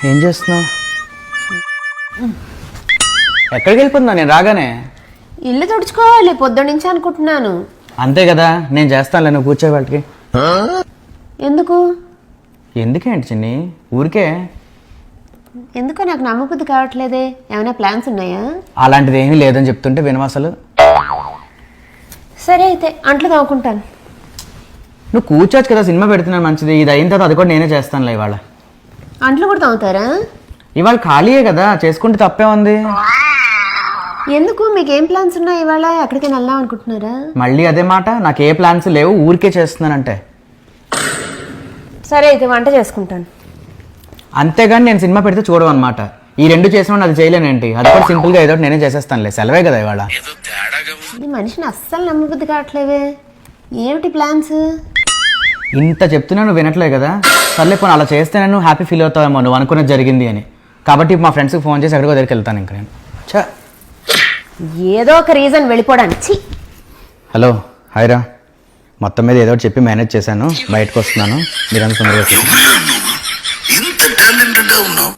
ఏం చేస్తున్నావు? ఎక్కడికి వెళ్ళిపోతున్నా నేను రాగానే? ఇల్లు తుడుచుకోవాలి పొద్దున్నుంచి అనుకుంటున్నాను. అంతే కదా, నేను చేస్తానులే, నువ్వు కూర్చో వాళ్ళకి. ఎందుకు? ఎందుకేంటి చిన్ని, ఊరికే. ఎందుకో నాకు నమ్మబుద్ధి కావట్లేదే. ఏమైనా ప్లాన్స్ ఉన్నాయా? అలాంటిది ఏమీ లేదని చెప్తుంటే వినవా అసలు? సరే అయితే అంట్లు తవ్వుకుంటాను. నువ్వు కూర్చోచ్చు కదా, సినిమా పెడుతున్నాను మంచిది. ఇది అయిన తర్వాత అది కూడా నేనే చేస్తానులే ఇవాళ. అంట్లు కూడా తవ్వుతారా? ఇవాళ ఖాళీయే కదా, చేసుకుంటే తప్పే ఉంది. ఎందుకు, మీకు ఏం ప్లాన్స్ ఉన్నాయి ఇవాళ? ఎక్కడికైనా వెళ్దాం అనుకుంటున్నారా? మళ్ళీ అదే మాట, నాకు ఏ ప్లాన్స్ లేవు, ఊరికే చేస్తున్నానంటే. సరే అయితే వంట చేసుకుంటాను. అంతేగాని నేను సినిమా పెడితే చూడవు అనమాట. ఈ రెండు చేసిన అది చేయలేనేంటి? అది కూడా సింపుల్గా ఏదో నేనే చేసేస్తానులే, సెలవే కదా ఇవాళ. ఈ మనిషిని అస్సలు నమ్మబుద్ధి కావట్లేవే. ఏమిటి ప్లాన్స్? ఇంత చెప్తున్నా నువ్వు వినట్లే కదా. సర్లే పోనీ అలా చేస్తే నేను హ్యాపీ ఫీల్ అవుతావేమో, నువ్వు అనుకున్నది జరిగింది అని. కాబట్టి మా ఫ్రెండ్స్కి ఫోన్ చేసి ఎక్కడికో దగ్గరికి వెళ్తాను ఇంకా నేను. ఏదో ఒక రీజన్ వెళ్ళిపోవడానికి. హలో హాయ్రా, మొత్తం మీద ఏదో ఒకటి చెప్పి మేనేజ్ చేశాను, బయటకు వస్తున్నాను. మీరంతా తొందరగా ఇంత టాలెంటెడ్ గా ఉన్నావు.